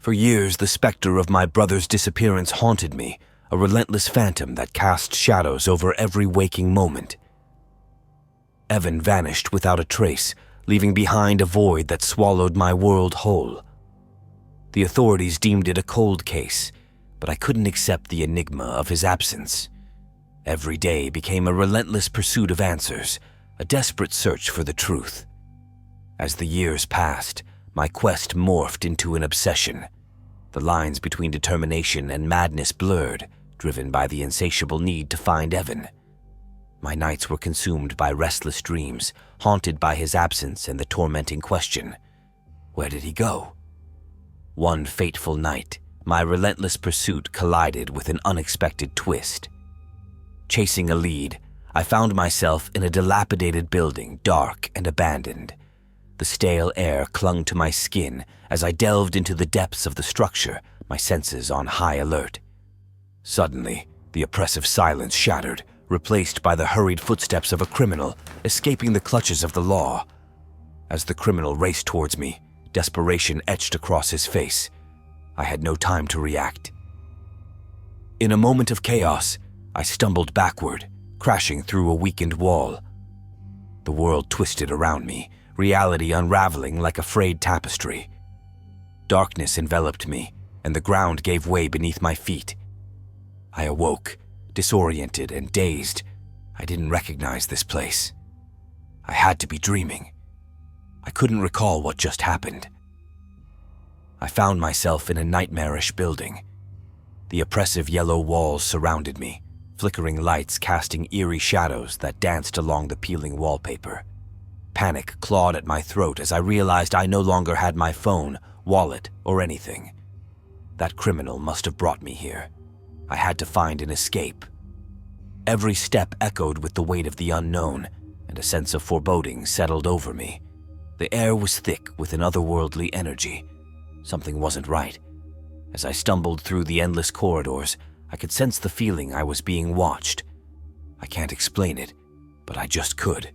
For years, the specter of my brother's disappearance haunted me, a relentless phantom that cast shadows over every waking moment. Evan vanished without a trace, leaving behind a void that swallowed my world whole. The authorities deemed it a cold case, but I couldn't accept the enigma of his absence. Every day became a relentless pursuit of answers, a desperate search for the truth. As the years passed, my quest morphed into an obsession. The lines between determination and madness blurred, driven by the insatiable need to find Evan. My nights were consumed by restless dreams, haunted by his absence and the tormenting question, where did he go? One fateful night, my relentless pursuit collided with an unexpected twist. Chasing a lead, I found myself in a dilapidated building, dark and abandoned. The stale air clung to my skin as I delved into the depths of the structure, my senses on high alert. Suddenly, the oppressive silence shattered, replaced by the hurried footsteps of a criminal escaping the clutches of the law. As the criminal raced towards me, desperation etched across his face. I had no time to react. In a moment of chaos, I stumbled backward, crashing through a weakened wall. The world twisted around me, reality unraveling like a frayed tapestry. Darkness enveloped me, and the ground gave way beneath my feet. I awoke, disoriented and dazed. I didn't recognize this place. I had to be dreaming. I couldn't recall what just happened. I found myself in a nightmarish building. The oppressive yellow walls surrounded me, flickering lights casting eerie shadows that danced along the peeling wallpaper. Panic clawed at my throat as I realized I no longer had my phone, wallet, or anything. That criminal must have brought me here. I had to find an escape. Every step echoed with the weight of the unknown, and a sense of foreboding settled over me. The air was thick with an otherworldly energy. Something wasn't right. As I stumbled through the endless corridors, I could sense the feeling I was being watched. I can't explain it, but I just could.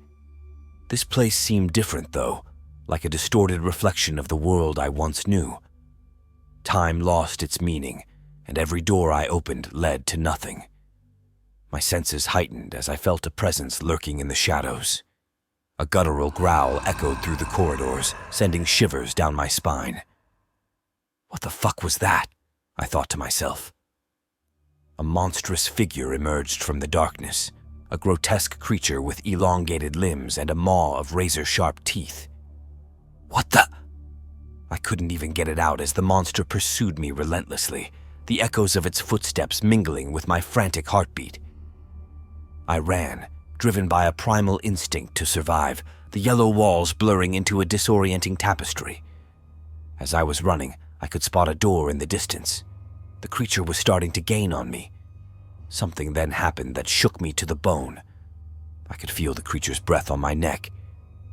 This place seemed different, though, like a distorted reflection of the world I once knew. Time lost its meaning, and every door I opened led to nothing. My senses heightened as I felt a presence lurking in the shadows. A guttural growl echoed through the corridors, sending shivers down my spine. What the fuck was that? I thought to myself. A monstrous figure emerged from the darkness, a grotesque creature with elongated limbs and a maw of razor-sharp teeth. What the? I couldn't even get it out as the monster pursued me relentlessly, the echoes of its footsteps mingling with my frantic heartbeat. I ran, driven by a primal instinct to survive, the yellow walls blurring into a disorienting tapestry. As I was running, I could spot a door in the distance. The creature was starting to gain on me. Something then happened that shook me to the bone. I could feel the creature's breath on my neck,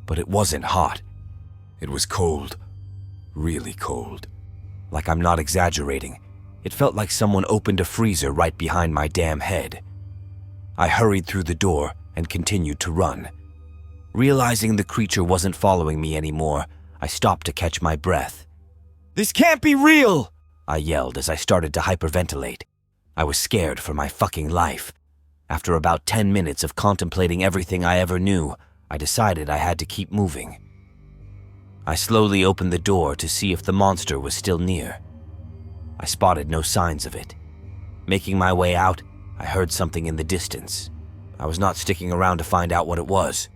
but it wasn't hot. It was cold, really cold. Like I'm not exaggerating, it felt like someone opened a freezer right behind my damn head. I hurried through the door and continued to run. Realizing the creature wasn't following me anymore, I stopped to catch my breath. "This can't be real!" I yelled as I started to hyperventilate. I was scared for my fucking life. After about 10 minutes of contemplating everything I ever knew, I decided I had to keep moving. I slowly opened the door to see if the monster was still near. I spotted no signs of it. Making my way out, I heard something in the distance. I was not sticking around to find out what it was.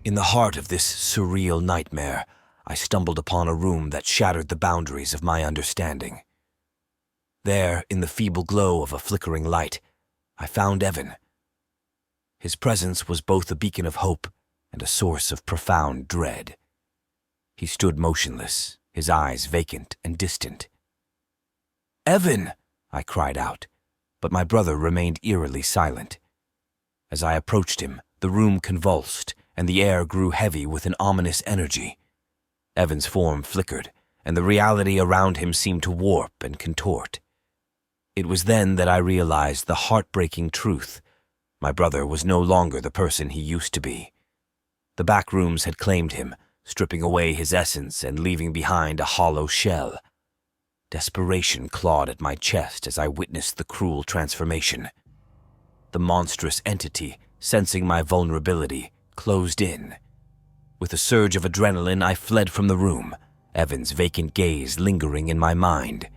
In the heart of this surreal nightmare, I stumbled upon a room that shattered the boundaries of my understanding. There, in the feeble glow of a flickering light, I found Evan. His presence was both a beacon of hope and a source of profound dread. He stood motionless, his eyes vacant and distant. "Evan!" I cried out, but my brother remained eerily silent. As I approached him, the room convulsed, and the air grew heavy with an ominous energy. Evan's form flickered, and the reality around him seemed to warp and contort. It was then that I realized the heartbreaking truth. My brother was no longer the person he used to be. The Backrooms had claimed him, stripping away his essence and leaving behind a hollow shell. Desperation clawed at my chest as I witnessed the cruel transformation. The monstrous entity, sensing my vulnerability, closed in. With a surge of adrenaline, I fled from the room, Evan's vacant gaze lingering in my mind.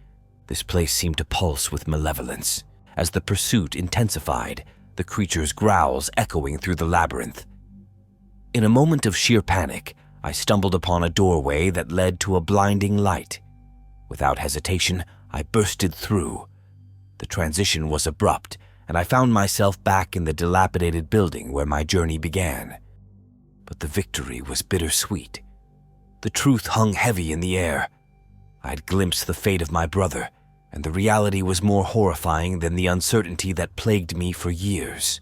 This place seemed to pulse with malevolence. As the pursuit intensified, the creature's growls echoing through the labyrinth. In a moment of sheer panic, I stumbled upon a doorway that led to a blinding light. Without hesitation, I bursted through. The transition was abrupt, and I found myself back in the dilapidated building where my journey began. But the victory was bittersweet. The truth hung heavy in the air. I'd glimpsed the fate of my brother, and the reality was more horrifying than the uncertainty that plagued me for years.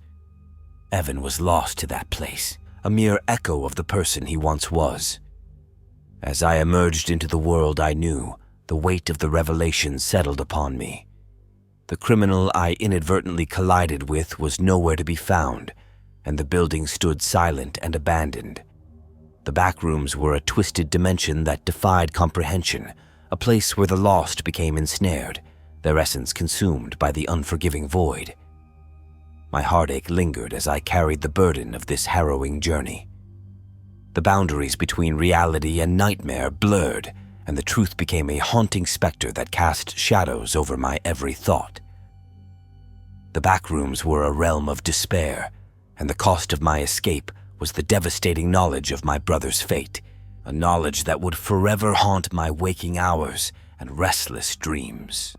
Evan was lost to that place, a mere echo of the person he once was. As I emerged into the world I knew, the weight of the revelation settled upon me. The criminal I inadvertently collided with was nowhere to be found, and the building stood silent and abandoned. The Backrooms were a twisted dimension that defied comprehension, a place where the lost became ensnared, their essence consumed by the unforgiving void. My heartache lingered as I carried the burden of this harrowing journey. The boundaries between reality and nightmare blurred, and the truth became a haunting specter that cast shadows over my every thought. The Backrooms were a realm of despair, and the cost of my escape was the devastating knowledge of my brother's fate, a knowledge that would forever haunt my waking hours and restless dreams.